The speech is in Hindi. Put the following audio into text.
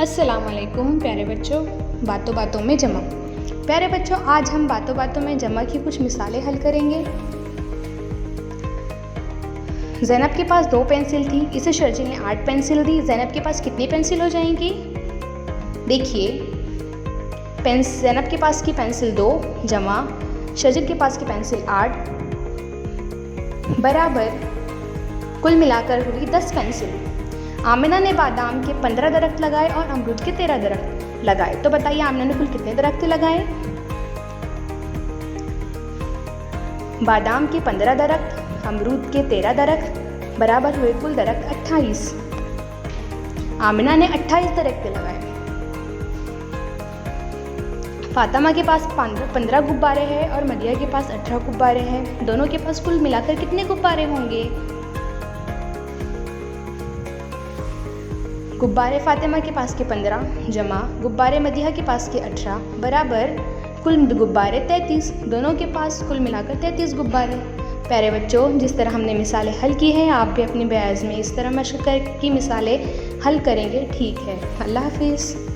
अस्सलाम वालेकुम प्यारे बच्चों, बातों बातों में जमा। प्यारे बच्चों, आज हम बातों बातों में जमा की कुछ मिसालें हल करेंगे। ज़ैनब के पास 2 पेंसिल थी, इसे शर्जील ने 8 पेंसिल दी। ज़ैनब के पास कितनी पेंसिल हो जाएंगी? देखिए, ज़ैनब के पास की पेंसिल 2 जमा शर्जील के पास की पेंसिल 8 बराबर कुल मिलाकर हुई 10 पेंसिल। आमिना ने बादाम के 15 दरख्त लगाए और अमरूद के 13 दरख्त लगाए। तो बताइए आमिना ने कुल कितने दरख्त लगाए? बादाम के 15 दरख्त, अमरूद के 13 दरख्त बराबर हुए कुल दरख्त 28। आमिना ने 28 दरख्त लगाए। फातिमा के पास 15 गुब्बारे हैं और मदिया के पास 18 गुब्बारे हैं। दोनों के पास कुल मिलाकर कितने गुब्बारे होंगे? गुब्बारे फातिमा के पास के 15 जमा गुब्बारे मदिया के पास के 18 बराबर कुल गुब्बारे 33। दोनों के पास कुल मिलाकर 33 गुब्बारे। प्यारे बच्चों, जिस तरह हमने मिसालें हल की हैं, आप भी अपनी बयाज में इस तरह मशक़ की मिसालें हल करेंगे। ठीक है, अल्लाह हाफिज़।